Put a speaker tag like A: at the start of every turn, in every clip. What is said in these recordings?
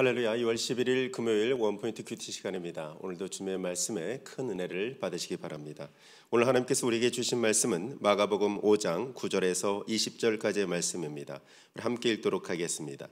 A: 할렐루야. 2월 11일 금요일 원포인트 큐티 시간입니다. 오늘도 주님의 말씀에 큰 은혜를 받으시기 바랍니다. 오늘 하나님께서 우리에게 주신 말씀은 마가복음 5장 9절에서 20절까지의 말씀입니다. 함께 읽도록 하겠습니다.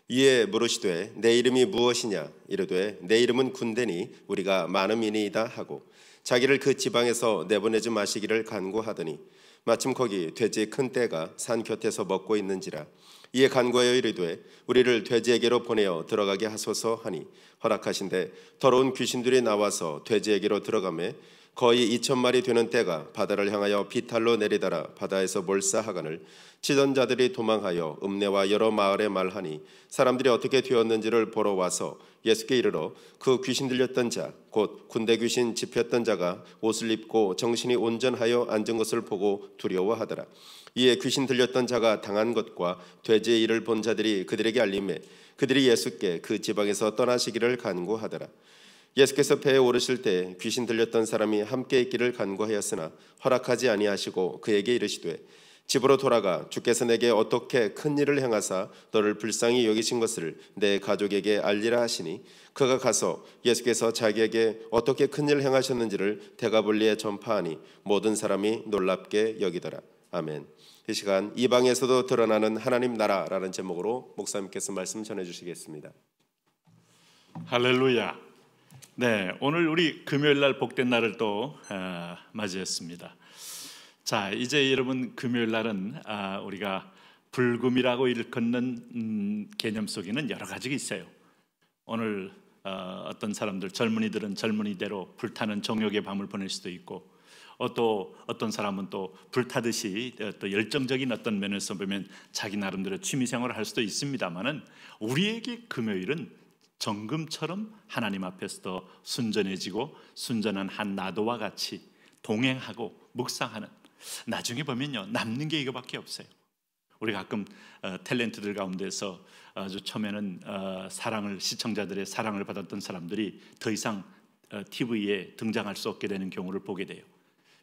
A: 이에 물으시되 내 이름이 무엇이냐 이르되 내 이름은 군대니 우리가 많음이니이다 하고 자기를 그 지방에서 내보내지 마시기를 간구하더니 마침 거기 돼지 큰 떼가 산 곁에서 먹고 있는지라. 이에 간구하여 이르되 우리를 돼지에게로 보내어 들어가게 하소서 하니 허락하신대 더러운 귀신들이 나와서 돼지에게로 들어가매 거의 2,000마리 되는 떼가 바다를 향하여 비탈로 내리달아 바다에서 몰사하거늘 치던 자들이 도망하여 읍내와 여러 마을에 말하니 사람들이 어떻게 되었는지를 보러 와서 예수께 이르러 그 귀신 들렸던 자 곧 군대 귀신 집혔던 자가 옷을 입고 정신이 온전하여 앉은 것을 보고 두려워하더라. 이에 귀신 들렸던 자가 당한 것과 돼지의 일을 본 자들이 그들에게 알림해 그들이 예수께 그 지방에서 떠나시기를 간구하더라. 예수께서 배에 오르실 때 귀신 들렸던 사람이 함께 있기를 간구하였으나 허락하지 아니하시고 그에게 이르시되 집으로 돌아가 주께서 내게 어떻게 큰 일을 행하사 너를 불쌍히 여기신 것을 내 가족에게 알리라 하시니 그가 가서 예수께서 자기에게 어떻게 큰 일을 행하셨는지를 데가볼리에 전파하니 모든 사람이 놀랍게 여기더라. 아멘. 이 시간 이방에서도 드러나는 하나님 나라라는 제목으로 목사님께서 말씀 전해주시겠습니다.
B: 할렐루야. 네, 오늘 우리 금요일 날 복된 날을 또 맞이했습니다. 자, 이제 여러분 금요일 날은 우리가 불금이라고 일컫는 개념 속에는 여러 가지가 있어요. 오늘 어떤 사람들 젊은이들은 젊은이대로 불타는 정욕의 밤을 보낼 수도 있고 또 어떤 사람은 또 불타듯이 또 열정적인 어떤 면에서 보면 자기 나름대로 취미생활을 할 수도 있습니다만은 우리에게 금요일은 정금처럼 하나님 앞에서 순전해지고 순전한 한 나도와 같이 동행하고 묵상하는, 나중에 보면요 남는 게 이거밖에 없어요. 우리 가끔 탤런트들 가운데서 아주 처음에는 시청자들의 사랑을 받았던 사람들이 더 이상 TV에 등장할 수 없게 되는 경우를 보게 돼요.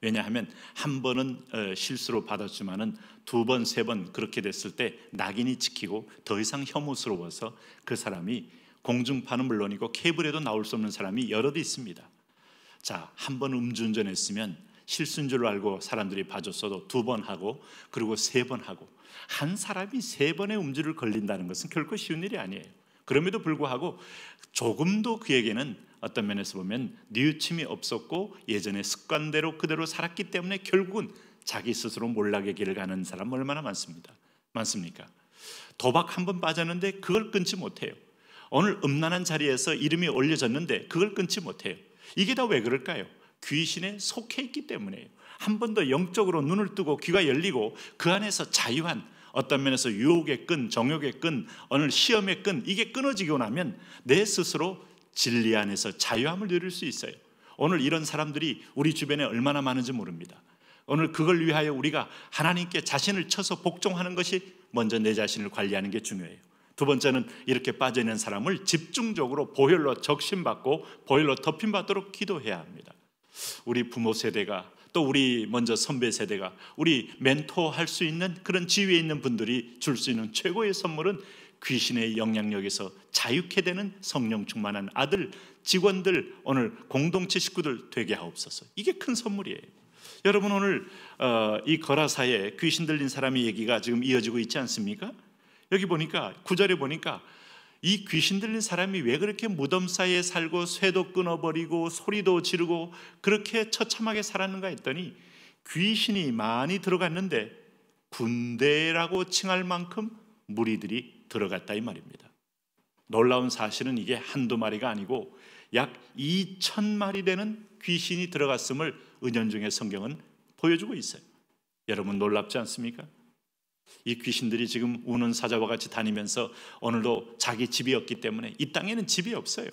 B: 왜냐하면 한 번은 실수로 받았지만은 두 번, 세 번 그렇게 됐을 때 낙인이 찍히고 더 이상 혐오스러워서 그 사람이 공중파는 물론이고 케이블에도 나올 수 없는 사람이 여럿 있습니다. 자, 한 번 음주운전했으면 실수인 줄 알고 사람들이 봐줬어도 두 번 하고 그리고 세 번 하고, 한 사람이 세 번의 음주를 걸린다는 것은 결코 쉬운 일이 아니에요. 그럼에도 불구하고 조금도 그에게는 어떤 면에서 보면 뉘우침이 없었고 예전의 습관대로 그대로 살았기 때문에 결국은 자기 스스로 몰락의 길을 가는 사람 얼마나 많습니까? 도박 한 번 빠졌는데 그걸 끊지 못해요. 오늘 음란한 자리에서 이름이 올려졌는데 그걸 끊지 못해요. 이게 다 왜 그럴까요? 귀신에 속해 있기 때문에요. 한 번 더 영적으로 눈을 뜨고 귀가 열리고 그 안에서 자유한, 어떤 면에서 유혹의 끈, 정욕의 끈, 오늘 시험의 끈, 이게 끊어지고 나면 내 스스로 진리 안에서 자유함을 누릴 수 있어요. 오늘 이런 사람들이 우리 주변에 얼마나 많은지 모릅니다. 오늘 그걸 위하여 우리가 하나님께 자신을 쳐서 복종하는 것이 먼저 내 자신을 관리하는 게 중요해요. 두 번째는 이렇게 빠져있는 사람을 집중적으로 보혈로 적심받고 보혈로 덮임받도록 기도해야 합니다. 우리 부모 세대가, 또 우리 먼저 선배 세대가, 우리 멘토할 수 있는 그런 지위에 있는 분들이 줄 수 있는 최고의 선물은 귀신의 영향력에서 자유케 되는 성령 충만한 아들, 직원들, 오늘 공동체 식구들 되게 하옵소서. 이게 큰 선물이에요. 여러분, 오늘 이 거라사에 귀신 들린 사람의 얘기가 지금 이어지고 있지 않습니까? 여기 보니까 9절에 보니까 이 귀신 들린 사람이 왜 그렇게 무덤 사이에 살고 쇠도 끊어버리고 소리도 지르고 그렇게 처참하게 살았는가 했더니 귀신이 많이 들어갔는데 군대라고 칭할 만큼 무리들이 들어갔다 이 말입니다. 놀라운 사실은 이게 한두 마리가 아니고 약 2,000마리 되는 귀신이 들어갔음을 은연중에 성경은 보여주고 있어요. 여러분, 놀랍지 않습니까? 이 귀신들이 지금 우는 사자와 같이 다니면서 오늘도 자기 집이 없기 때문에 이 땅에는 집이 없어요.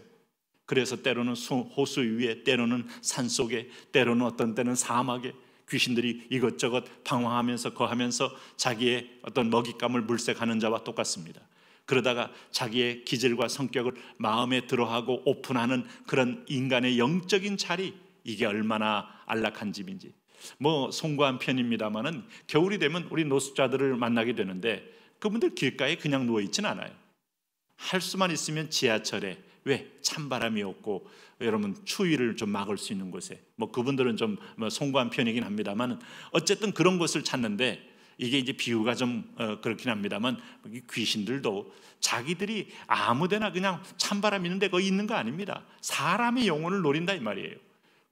B: 그래서 때로는 호수 위에, 때로는 산속에, 때로는 어떤 때는 사막에 귀신들이 이것저것 방황하면서 거하면서 자기의 어떤 먹잇감을 물색하는 자와 똑같습니다. 그러다가 자기의 기질과 성격을 마음에 들어하고 오픈하는 그런 인간의 영적인 자리, 이게 얼마나 안락한 집인지. 송구한 편입니다만은 겨울이 되면 우리 노숙자들을 만나게 되는데 그분들 길가에 그냥 누워있지는 않아요. 할 수만 있으면 지하철에, 왜? 찬바람이 없고 여러분 추위를 좀 막을 수 있는 곳에, 뭐 그분들은 좀 송구한 편이긴 합니다만 어쨌든 그런 곳을 찾는데, 이게 이제 비유가 좀 그렇긴 합니다만 귀신들도 자기들이 아무데나 그냥 찬바람 있는데 거기 있는 거 아닙니다. 사람의 영혼을 노린다 이 말이에요.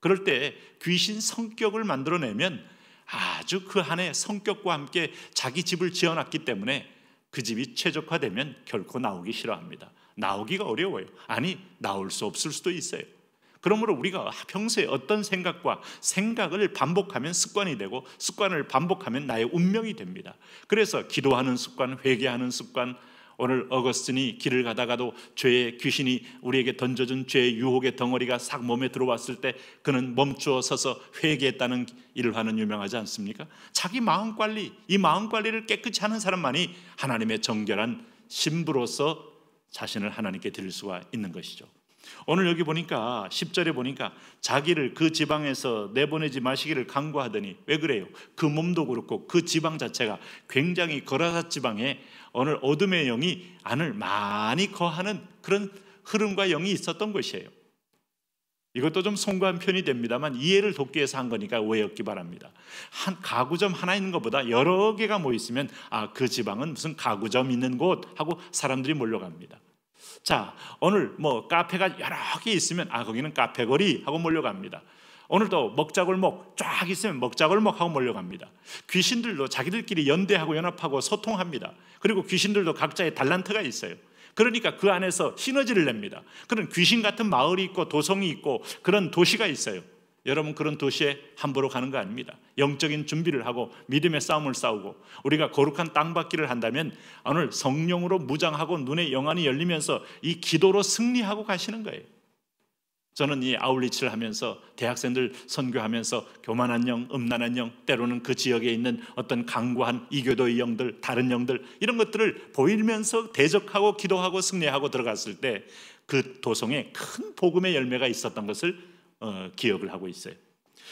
B: 그럴 때 귀신 성격을 만들어내면 아주 그 안에 성격과 함께 자기 집을 지어놨기 때문에 그 집이 최적화되면 결코 나오기 싫어합니다. 나오기가 어려워요. 아니, 나올 수 없을 수도 있어요. 그러므로 우리가 평소에 어떤 생각을 반복하면 습관이 되고, 습관을 반복하면 나의 운명이 됩니다. 그래서 기도하는 습관, 회개하는 습관, 오늘 어거스틴이 길을 가다가도 죄의 귀신이 우리에게 던져준 죄의 유혹의 덩어리가 싹 몸에 들어왔을 때 그는 멈추어 서서 회개했다는 일화는 유명하지 않습니까? 자기 마음 관리, 이 마음 관리를 깨끗이 하는 사람만이 하나님의 정결한 신부로서 자신을 하나님께 드릴 수가 있는 것이죠. 오늘 여기 보니까 10절에 보니까 자기를 그 지방에서 내보내지 마시기를 간구하더니, 왜 그래요? 그 몸도 그렇고 그 지방 자체가 굉장히 거라사 지방에 오늘 어둠의 영이 안을 많이 거하는 그런 흐름과 영이 있었던 것이에요. 이것도 좀 송구한 편이 됩니다만 이해를 돕기 위해서 한 거니까 오해없기 바랍니다. 한 가구점 하나 있는 것보다 여러 개가 모였으면 그 지방은 무슨 가구점 있는 곳 하고 사람들이 몰려갑니다. 자, 오늘 뭐 카페가 여러 개 있으면 거기는 카페거리 하고 몰려갑니다. 오늘도 먹자골목 쫙 있으면 먹자골목 하고 몰려갑니다. 귀신들도 자기들끼리 연대하고 연합하고 소통합니다. 그리고 귀신들도 각자의 달란트가 있어요. 그러니까 그 안에서 시너지를 냅니다. 그런 귀신 같은 마을이 있고 도성이 있고 그런 도시가 있어요. 여러분, 그런 도시에 함부로 가는 거 아닙니다. 영적인 준비를 하고 믿음의 싸움을 싸우고, 우리가 거룩한 땅받기를 한다면 오늘 성령으로 무장하고 눈의 영안이 열리면서 이 기도로 승리하고 가시는 거예요. 저는 이 아울리치를 하면서 대학생들 선교하면서 교만한 영, 음란한 영, 때로는 그 지역에 있는 어떤 강고한 이교도의 영들, 다른 영들, 이런 것들을 보이면서 대적하고 기도하고 승리하고 들어갔을 때 그 도성에 큰 복음의 열매가 있었던 것을 기억을 하고 있어요.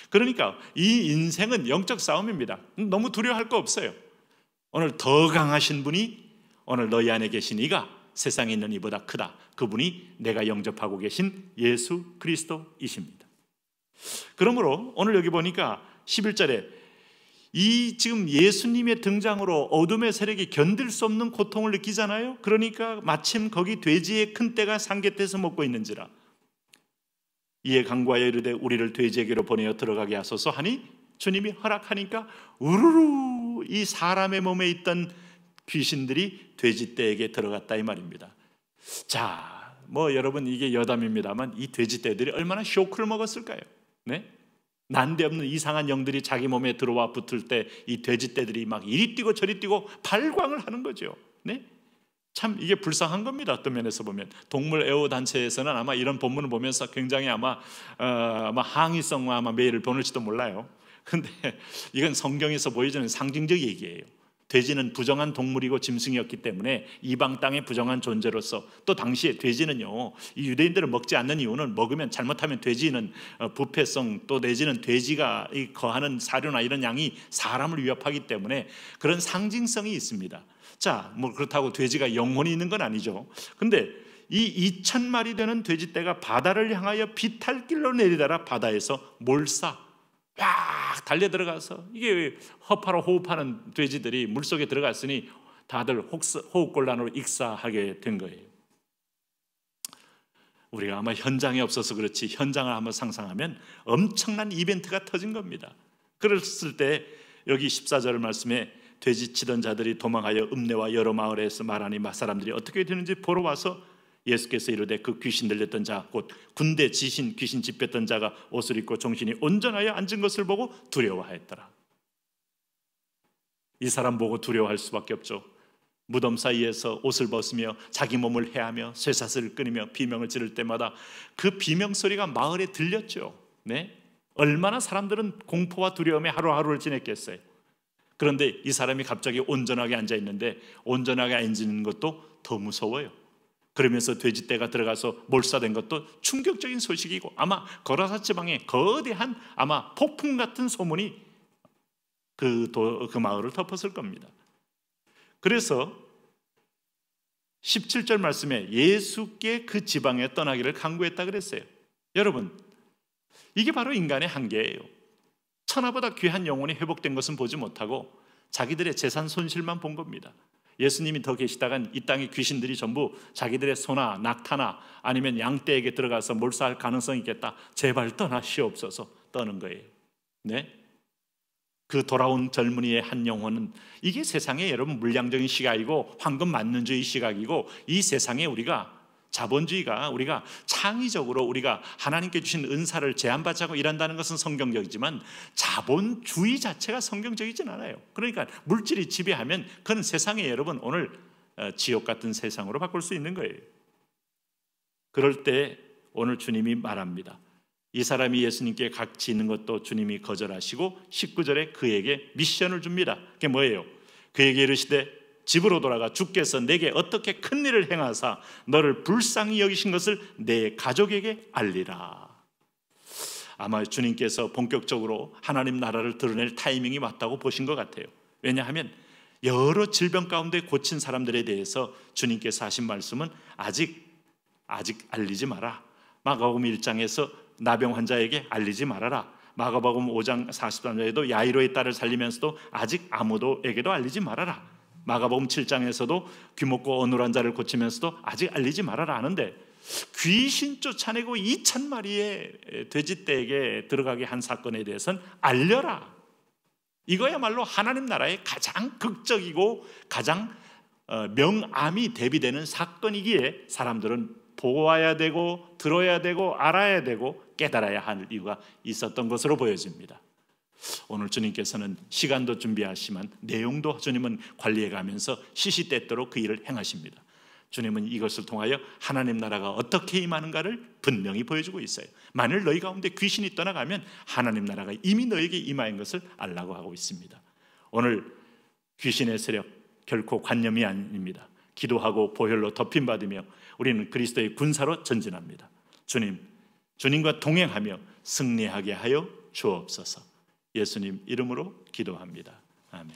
B: 그러니까 이 인생은 영적 싸움입니다. 너무 두려워할 거 없어요. 오늘 더 강하신 분이 오늘 너희 안에 계신 이가 세상에 있는 이보다 크다. 그분이 내가 영접하고 계신 예수 그리스도이십니다. 그러므로 오늘 여기 보니까 11절에 이 지금 예수님의 등장으로 어둠의 세력이 견딜 수 없는 고통을 느끼잖아요. 그러니까 마침 거기 돼지의 큰 떼가 상계떼서 먹고 있는지라 이에 간구하여 이르되 우리를 돼지에게로 보내어 들어가게 하소서 하니 주님이 허락하니까 우르르 이 사람의 몸에 있던 귀신들이 돼지떼에게 들어갔다 이 말입니다. 자, 뭐 여러분 이게 여담입니다만 이 돼지떼들이 얼마나 쇼크를 먹었을까요? 네? 난데없는 이상한 영들이 자기 몸에 들어와 붙을 때 이 돼지떼들이 막 이리 뛰고 저리 뛰고 발광을 하는 거죠. 네? 참 이게 불쌍한 겁니다. 어떤 면에서 보면 동물 애호 단체에서는 아마 이런 본문을 보면서 굉장히 아마 항의성과 아마 메일을 보낼지도 몰라요. 그런데 이건 성경에서 보여주는 상징적 얘기예요. 돼지는 부정한 동물이고 짐승이었기 때문에 이방 땅의 부정한 존재로서, 또 당시에 돼지는요, 이 유대인들을 먹지 않는 이유는 먹으면 잘못하면 돼지는 부패성, 또 내지는 돼지가 거하는 사료나 이런 양이 사람을 위협하기 때문에 그런 상징성이 있습니다. 자, 뭐 그렇다고 돼지가 영혼이 있는 건 아니죠. 근데 이 2,000마리 되는 돼지떼가 바다를 향하여 비탈길로 내리다가 바다에서 몰사 막 달려 들어가서, 이게 허파로 호흡하는 돼지들이 물속에 들어갔으니 다들 호흡곤란으로 익사하게 된 거예요. 우리가 아마 현장에 없어서 그렇지 현장을 한번 상상하면 엄청난 이벤트가 터진 겁니다. 그랬을 때 여기 14절 말씀에 돼지 치던 자들이 도망하여 읍내와 여러 마을에서 말하니 사람들이 어떻게 되는지 보러 와서 예수께서 이르되 그 귀신 들렸던 자 곧 군대 지신 귀신 집혔던 자가 옷을 입고 정신이 온전하여 앉은 것을 보고 두려워하였더라. 이 사람 보고 두려워할 수밖에 없죠. 무덤 사이에서 옷을 벗으며 자기 몸을 해하며 쇠사슬을 끊으며 비명을 지를 때마다 그 비명 소리가 마을에 들렸죠. 네? 얼마나 사람들은 공포와 두려움에 하루하루를 지냈겠어요. 그런데 이 사람이 갑자기 온전하게 앉아 있는데 온전하게 앉는 것도 더 무서워요. 그러면서 돼지떼가 들어가서 몰사된 것도 충격적인 소식이고, 아마 거라사 지방에 거대한 아마 폭풍 같은 소문이 그 마을을 덮었을 겁니다. 그래서 17절 말씀에 예수께 그 지방에 떠나기를 간구했다 그랬어요. 여러분, 이게 바로 인간의 한계예요. 천하보다 귀한 영혼이 회복된 것은 보지 못하고 자기들의 재산 손실만 본 겁니다. 예수님이 더 계시다간 이 땅의 귀신들이 전부 자기들의 소나 낙타나 아니면 양떼에게 들어가서 몰사할 가능성이 있겠다. 제발 떠나시옵소서 떠는 거예요. 네? 그 돌아온 젊은이의 한 영혼은 이게 세상에 여러분 물량적인 시각이고 황금 만능주의 시각이고 이 세상에 우리가 자본주의가 우리가 창의적으로 우리가 하나님께 주신 은사를 제한받지 않고 일한다는 것은 성경적이지만 자본주의 자체가 성경적이진 않아요. 그러니까 물질이 지배하면 그건 세상에 여러분 오늘 지옥 같은 세상으로 바꿀 수 있는 거예요. 그럴 때 오늘 주님이 말합니다. 이 사람이 예수님께 같이 있는 것도 주님이 거절하시고 19절에 그에게 미션을 줍니다. 그게 뭐예요? 그에게 이르시되 집으로 돌아가 주께서 내게 어떻게 큰 일을 행하사 너를 불쌍히 여기신 것을 내 가족에게 알리라. 아마 주님께서 본격적으로 하나님 나라를 드러낼 타이밍이 왔다고 보신 것 같아요. 왜냐하면 여러 질병 가운데 고친 사람들에 대해서 주님께서 하신 말씀은 아직 알리지 마라. 마가복음 1장에서 나병 환자에게 알리지 말아라. 마가복음 5장 43절에도 야이로의 딸을 살리면서도 아직 아무도에게도 알리지 말아라. 마가복음 7장에서도 귀먹고 어눌한 자를 고치면서도 아직 알리지 말아라 하는데 귀신 쫓아내고 2,000마리의 돼지떼에게 들어가게 한 사건에 대해서는 알려라. 이거야말로 하나님 나라의 가장 극적이고 가장 명암이 대비되는 사건이기에 사람들은 보아야 되고 들어야 되고 알아야 되고 깨달아야 할 이유가 있었던 것으로 보여집니다. 오늘 주님께서는 시간도 준비하시면 내용도 주님은 관리해 가면서 시시때때로 그 일을 행하십니다. 주님은 이것을 통하여 하나님 나라가 어떻게 임하는가를 분명히 보여주고 있어요. 만일 너희 가운데 귀신이 떠나가면 하나님 나라가 이미 너에게 임하인 것을 알라고 하고 있습니다. 오늘 귀신의 세력 결코 관념이 아닙니다. 기도하고 보혈로 덮임받으며 우리는 그리스도의 군사로 전진합니다. 주님과 동행하며 승리하게 하여 주옵소서. 예수님 이름으로 기도합니다. 아멘.